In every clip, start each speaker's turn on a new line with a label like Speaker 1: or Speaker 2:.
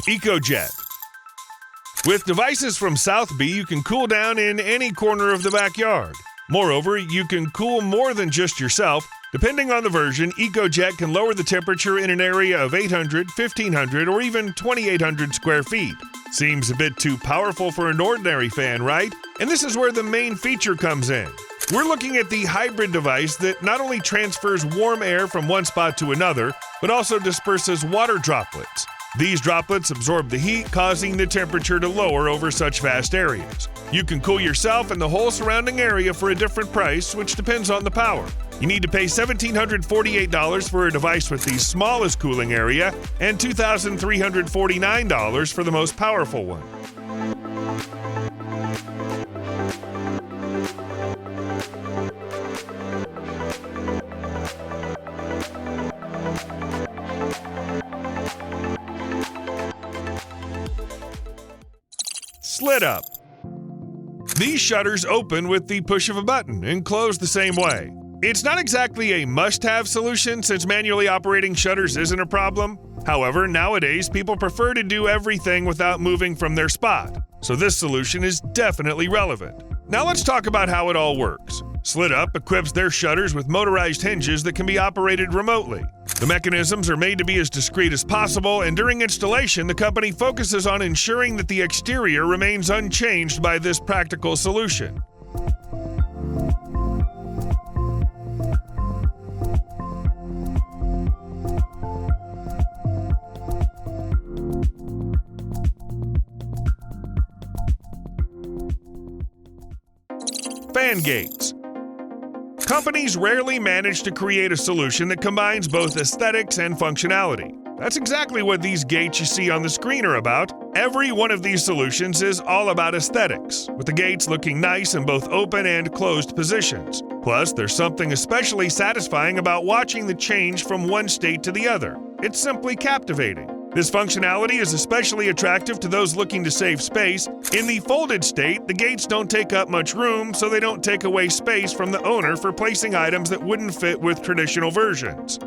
Speaker 1: EcoJet. With devices from Sotheby, you can cool down in any corner of the backyard. Moreover, you can cool more than just yourself. Depending on the version, EcoJet can lower the temperature in an area of 800, 1500, or even 2800 square feet. Seems a bit too powerful for an ordinary fan, right? And this is where the main feature comes in. We're looking at the hybrid device that not only transfers warm air from one spot to another, but also disperses water droplets. These droplets absorb the heat, causing the temperature to lower over such vast areas. You can cool yourself and the whole surrounding area for a different price, which depends on the power. You need to pay $1,748 for a device with the smallest cooling area and $2,349 for the most powerful one. SlippedUp. These shutters open with the push of a button and close the same way. It's not exactly a must-have solution since manually operating shutters isn't a problem. However, nowadays people prefer to do everything without moving from their spot, so this solution is definitely relevant. Now let's talk about how it all works. SlippedUp equips their shutters with motorized hinges that can be operated remotely. The mechanisms are made to be as discreet as possible, and during installation, the company focuses on ensuring that the exterior remains unchanged by this practical solution. Fan gates. Companies rarely manage to create a solution that combines both aesthetics and functionality. That's exactly what these gates you see on the screen are about. Every one of these solutions is all about aesthetics, with the gates looking nice in both open and closed positions. Plus, there's something especially satisfying about watching the change from one state to the other. It's simply captivating. This functionality is especially attractive to those looking to save space. In the folded state, the gates don't take up much room, so they don't take away space from the owner for placing items that wouldn't fit with traditional versions.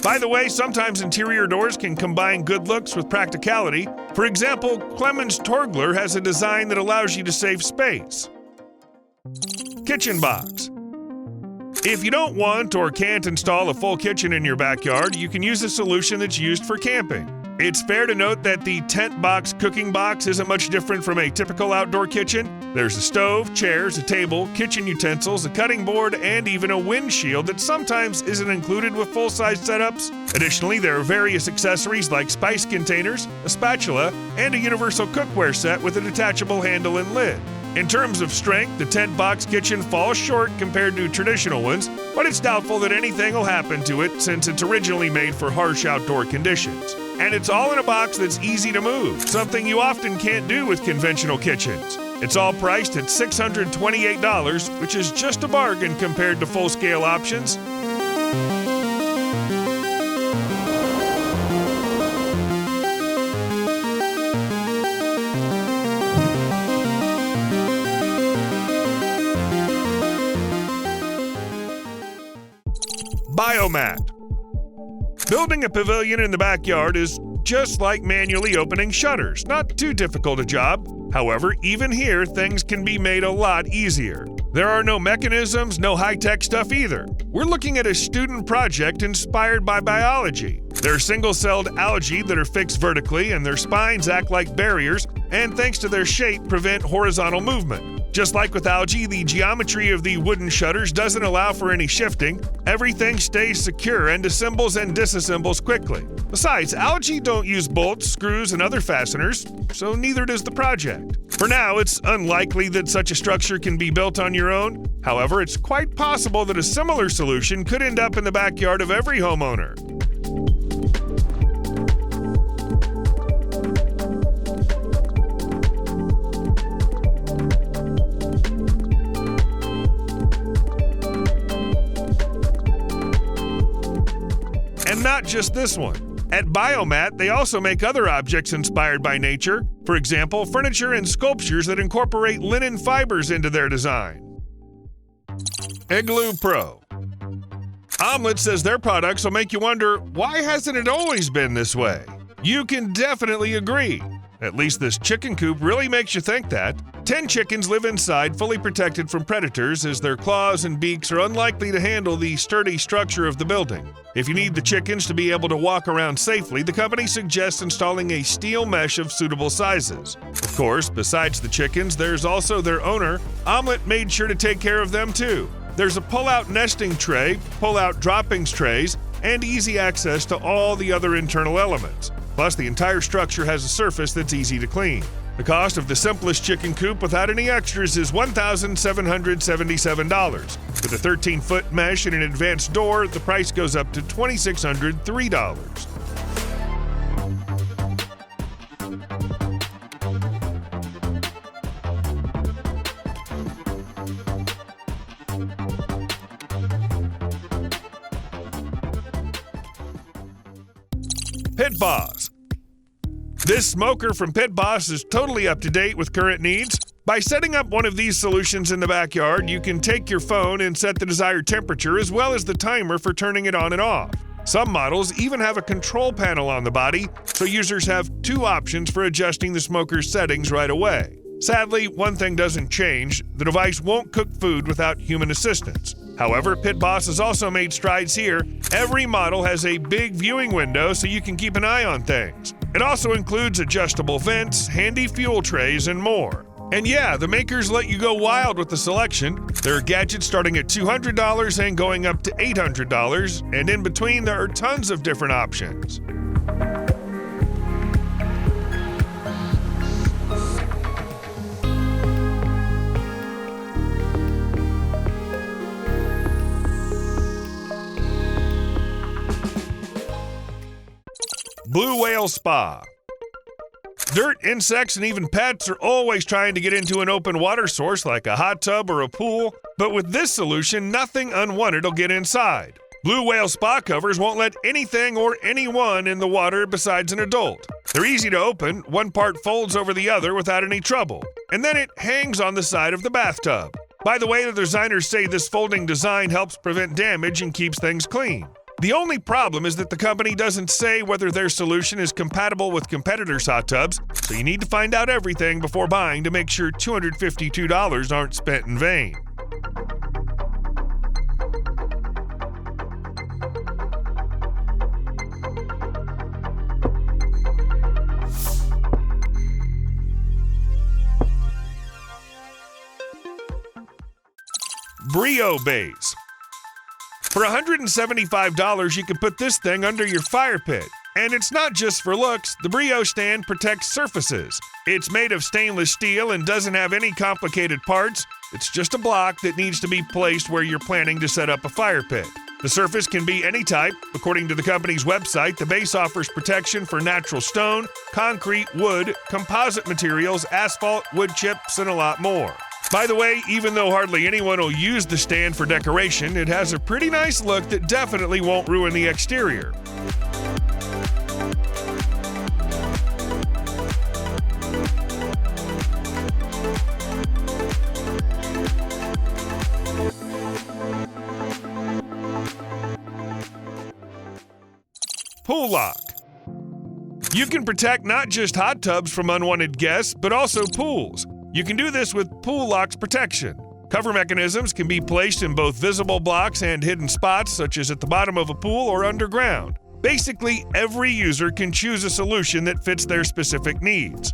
Speaker 1: By the way, sometimes interior doors can combine good looks with practicality. For example, Clemens Torgler has a design that allows you to save space. KitchenBox. If you don't want or can't install a full kitchen in your backyard, you can use a solution that's used for camping. It's fair to note that the tent box cooking box isn't much different from a typical outdoor kitchen. There's a stove, chairs, a table, kitchen utensils, a cutting board, and even a windshield that sometimes isn't included with full-size setups. Additionally, there are various accessories like spice containers, a spatula, and a universal cookware set with a detachable handle and lid. In terms of strength, the tent box kitchen falls short compared to traditional ones, but it's doubtful that anything will happen to it since it's originally made for harsh outdoor conditions. And it's all in a box that's easy to move, something you often can't do with conventional kitchens. It's all priced at $628, which is just a bargain compared to full-scale options. BioMat. Building a pavilion in the backyard is just like manually opening shutters. Not too difficult a job. However, even here, things can be made a lot easier. There are no mechanisms, no high-tech stuff either. We're looking at a student project inspired by biology. They're single-celled algae that are fixed vertically, and their spines act like barriers, and thanks to their shape, prevent horizontal movement. Just like with algae, the geometry of the wooden shutters doesn't allow for any shifting. Everything stays secure and assembles and disassembles quickly. Besides, algae don't use bolts, screws, and other fasteners, so neither does the project. For now, it's unlikely that such a structure can be built on your own. However, it's quite possible that a similar solution could end up in the backyard of every homeowner. And not just this one. At BioMat, they also make other objects inspired by nature, for example, furniture and sculptures that incorporate linen fibers into their design. Eglu Pro. Omelette says their products will make you wonder, why hasn't it always been this way? You can definitely agree. At least this chicken coop really makes you think that. 10 chickens live inside, fully protected from predators, as their claws and beaks are unlikely to handle the sturdy structure of the building. If you need the chickens to be able to walk around safely, the company suggests installing a steel mesh of suitable sizes. Of course, besides the chickens, there's also their owner. Omelette made sure to take care of them too. There's a pull-out nesting tray, pull-out droppings trays, and easy access to all the other internal elements. Plus, the entire structure has a surface that's easy to clean. The cost of the simplest chicken coop without any extras is $1,777. With a 13-foot mesh and an advanced door, the price goes up to $2,603. Pit Boss. This smoker from Pit Boss is totally up to date with current needs. By setting up one of these solutions in the backyard, you can take your phone and set the desired temperature as well as the timer for turning it on and off. Some models even have a control panel on the body, so users have 2 options for adjusting the smoker's settings right away. Sadly, one thing doesn't change: the device won't cook food without human assistance. However, Pit Boss has also made strides here. Every model has a big viewing window so you can keep an eye on things. It also includes adjustable vents, handy fuel trays, and more. And yeah, the makers let you go wild with the selection. There are gadgets starting at $200 and going up to $800, and in between there are tons of different options. Blue Whale Spa. Dirt, insects, and even pets are always trying to get into an open water source like a hot tub or a pool, but with this solution, nothing unwanted will get inside. Blue Whale Spa covers won't let anything or anyone in the water besides an adult. They're easy to open, one part folds over the other without any trouble, and then it hangs on the side of the bathtub. By the way, the designers say this folding design helps prevent damage and keeps things clean. The only problem is that the company doesn't say whether their solution is compatible with competitors' hot tubs, so you need to find out everything before buying to make sure $252 aren't spent in vain. Brio Base. For $175, you can put this thing under your fire pit. And it's not just for looks, the Brio stand protects surfaces. It's made of stainless steel and doesn't have any complicated parts. It's just a block that needs to be placed where you're planning to set up a fire pit. The surface can be any type. According to the company's website, the base offers protection for natural stone, concrete, wood, composite materials, asphalt, wood chips, and a lot more. By the way, even though hardly anyone will use the stand for decoration, it has a pretty nice look that definitely won't ruin the exterior. Poollock. You can protect not just hot tubs from unwanted guests, but also pools. You can do this with Poollock's protection. Cover mechanisms can be placed in both visible blocks and hidden spots, such as at the bottom of a pool or underground. Basically, every user can choose a solution that fits their specific needs.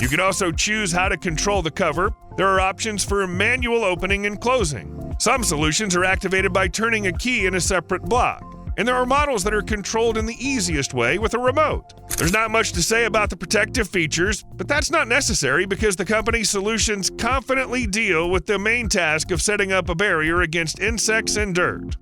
Speaker 1: You can also choose how to control the cover. There are options for manual opening and closing. Some solutions are activated by turning a key in a separate block. And there are models that are controlled in the easiest way with a remote. There's not much to say about the protective features, but that's not necessary because the company's solutions confidently deal with the main task of setting up a barrier against insects and dirt.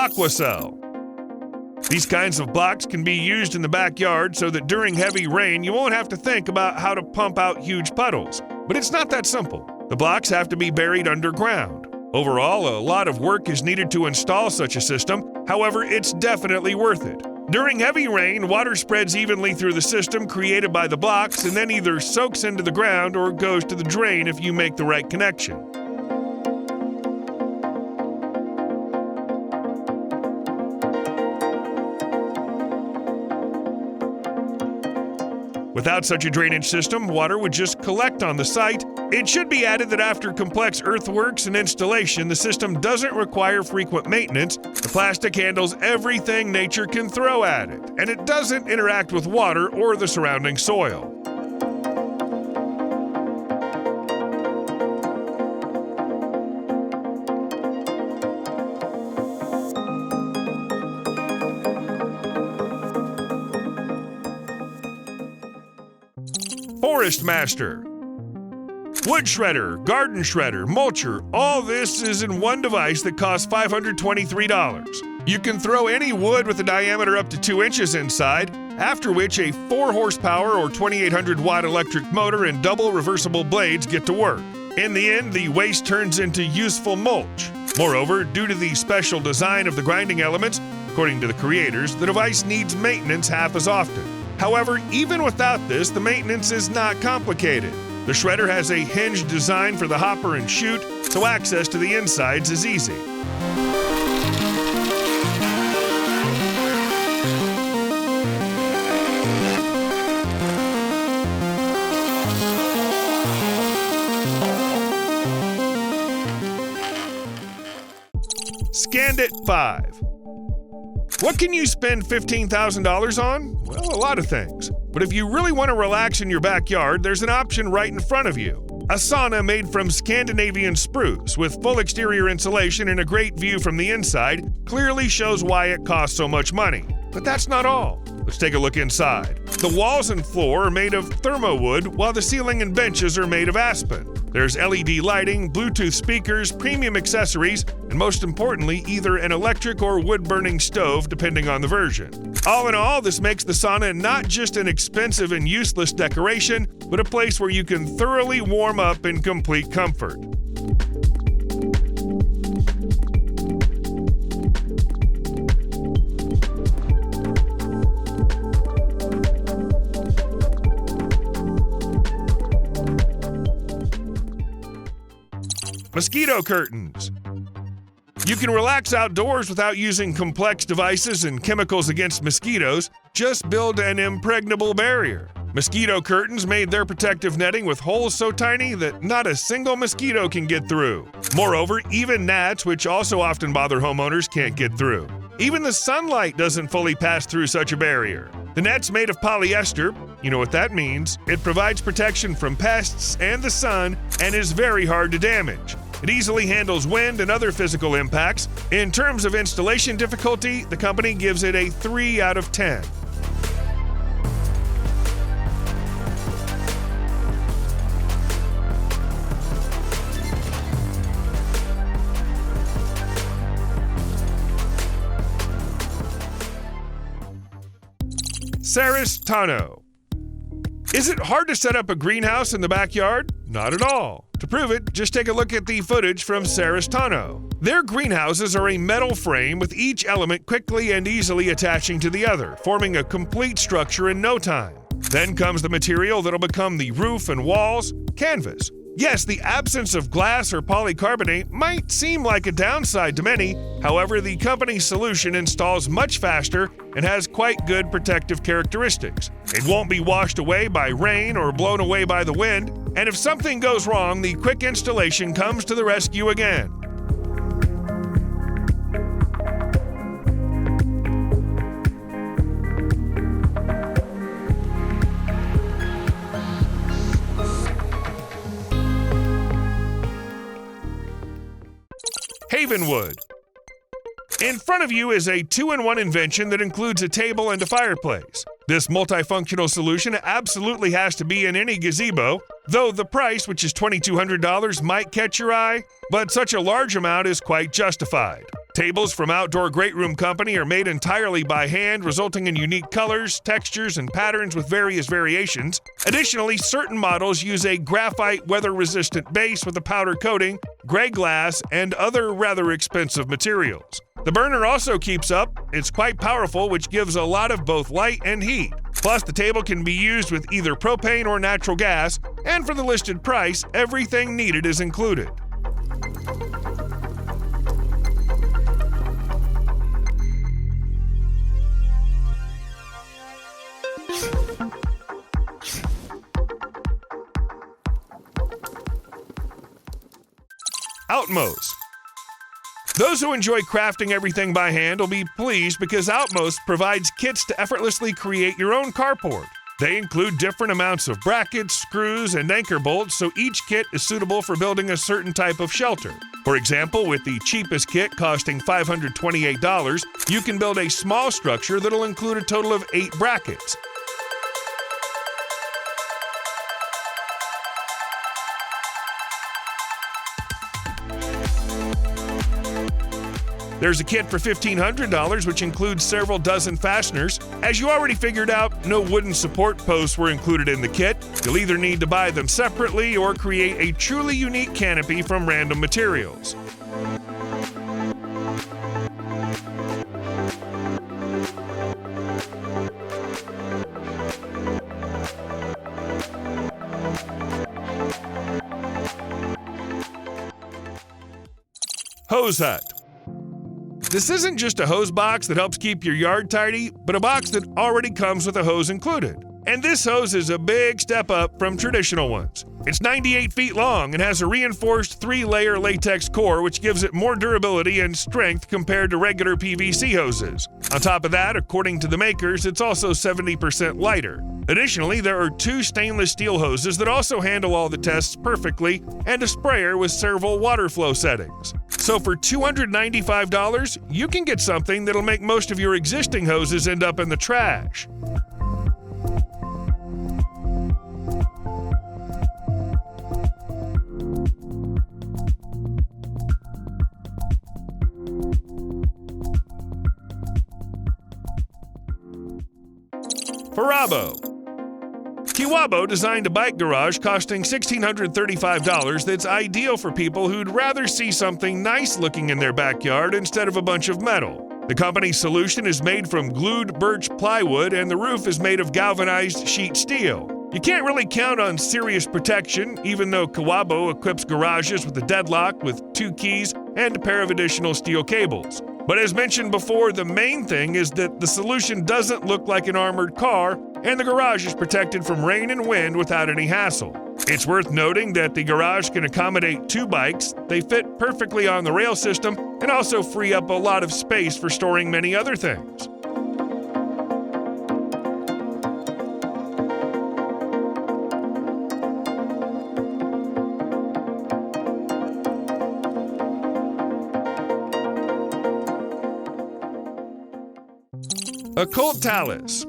Speaker 1: Aquacell. These kinds of blocks can be used in the backyard so that during heavy rain you won't have to think about how to pump out huge puddles. But it's not that simple. The blocks have to be buried underground. Overall, a lot of work is needed to install such a system. However, it's definitely worth it. During heavy rain, water spreads evenly through the system created by the blocks and then either soaks into the ground or goes to the drain if you make the right connection. Without such a drainage system, water would just collect on the site. It should be added that after complex earthworks and installation, the system doesn't require frequent maintenance. The plastic handles everything nature can throw at it, and it doesn't interact with water or the surrounding soil. Forest Master. Wood shredder, garden shredder, mulcher, all this is in one device that costs $523. You can throw any wood with a diameter up to 2 inches inside, after which a 4 horsepower or 2800 watt electric motor and double reversible blades get to work. In the end, the waste turns into useful mulch. Moreover, due to the special design of the grinding elements, according to the creators, the device needs maintenance half as often. However, even without this, the maintenance is not complicated. The shredder has a hinged design for the hopper and chute, so access to the insides is easy. Scandit 5. What can you spend $15,000 on? Well, a lot of things. But if you really want to relax in your backyard, there's an option right in front of you. A sauna made from Scandinavian spruce with full exterior insulation and a great view from the inside clearly shows why it costs so much money. But that's not all. Let's take a look inside. The walls and floor are made of thermowood, while the ceiling and benches are made of aspen. There's LED lighting, Bluetooth speakers, premium accessories, and most importantly, either an electric or wood-burning stove, depending on the version. All in all, this makes the sauna not just an expensive and useless decoration, but a place where you can thoroughly warm up in complete comfort. Mosquito Curtains. You can relax outdoors without using complex devices and chemicals against mosquitoes. Just build an impregnable barrier. Mosquito Curtains made their protective netting with holes so tiny that not a single mosquito can get through. Moreover, even gnats, which also often bother homeowners, can't get through. Even the sunlight doesn't fully pass through such a barrier. The net's made of polyester. You know what that means. It provides protection from pests and the sun and is very hard to damage. It easily handles wind and other physical impacts. In terms of installation difficulty, the company gives it a 3 out of 10. Saris Tano. Is it hard to set up a greenhouse in the backyard? Not at all. To prove it, just take a look at the footage from Saris Tano. Their greenhouses are a metal frame with each element quickly and easily attaching to the other, forming a complete structure in no time. Then comes the material that'll become the roof and walls, canvas. Yes, the absence of glass or polycarbonate might seem like a downside to many. However, the company's solution installs much faster and has quite good protective characteristics. It won't be washed away by rain or blown away by the wind, and if something goes wrong, the quick installation comes to the rescue again. Havenwood. In front of you is a 2-in-1 invention that includes a table and a fireplace. This multifunctional solution absolutely has to be in any gazebo, though the price, which is $2,200, might catch your eye, but such a large amount is quite justified. Tables from Outdoor Great Room Company are made entirely by hand, resulting in unique colors, textures, and patterns with various variations. Additionally, certain models use a graphite weather-resistant base with a powder coating, gray glass, and other rather expensive materials. The burner also keeps up. It's quite powerful, which gives a lot of both light and heat. Plus, the table can be used with either propane or natural gas, and for the listed price, everything needed is included. Outmos. Those who enjoy crafting everything by hand will be pleased because Outmost provides kits to effortlessly create your own carport. They include different amounts of brackets, screws, and anchor bolts, so each kit is suitable for building a certain type of shelter. For example, with the cheapest kit costing $528, you can build a small structure that'll include a total of 8 brackets. There's a kit for $1,500, which includes several dozen fasteners. As you already figured out, no wooden support posts were included in the kit. You'll either need to buy them separately or create a truly unique canopy from random materials. Hose Hut. This isn't just a hose box that helps keep your yard tidy, but a box that already comes with a hose included. And this hose is a big step up from traditional ones. It's 98 feet long and has a reinforced 3-layer latex core, which gives it more durability and strength compared to regular PVC hoses. On top of that, according to the makers, it's also 70% lighter. Additionally, there are 2 stainless steel hoses that also handle all the tests perfectly, and a sprayer with several water flow settings. So for $295, you can get something that'll make most of your existing hoses end up in the trash. Farabo. Kiwabo designed a bike garage costing $1,635 that's ideal for people who'd rather see something nice looking in their backyard instead of a bunch of metal. The company's solution is made from glued birch plywood, and the roof is made of galvanized sheet steel. You can't really count on serious protection, even though Kiwabo equips garages with a deadlock with 2 keys and a pair of additional steel cables. But as mentioned before, the main thing is that the solution doesn't look like an armored car, and the garage is protected from rain and wind without any hassle. It's worth noting that the garage can accommodate 2 bikes, they fit perfectly on the rail system, and also free up a lot of space for storing many other things. Ault Talis.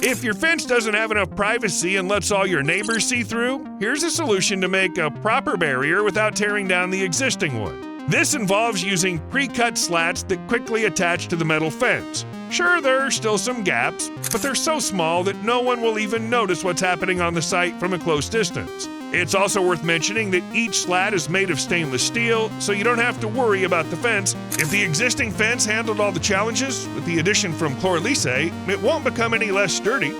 Speaker 1: If your fence doesn't have enough privacy and lets all your neighbors see through, here's a solution to make a proper barrier without tearing down the existing one. This involves using pre-cut slats that quickly attach to the metal fence. Sure, there are still some gaps, but they're so small that no one will even notice what's happening on the site from a close distance. It's also worth mentioning that each slat is made of stainless steel, so you don't have to worry about the fence. If the existing fence handled all the challenges, with the addition from Chlorlise, it won't become any less sturdy.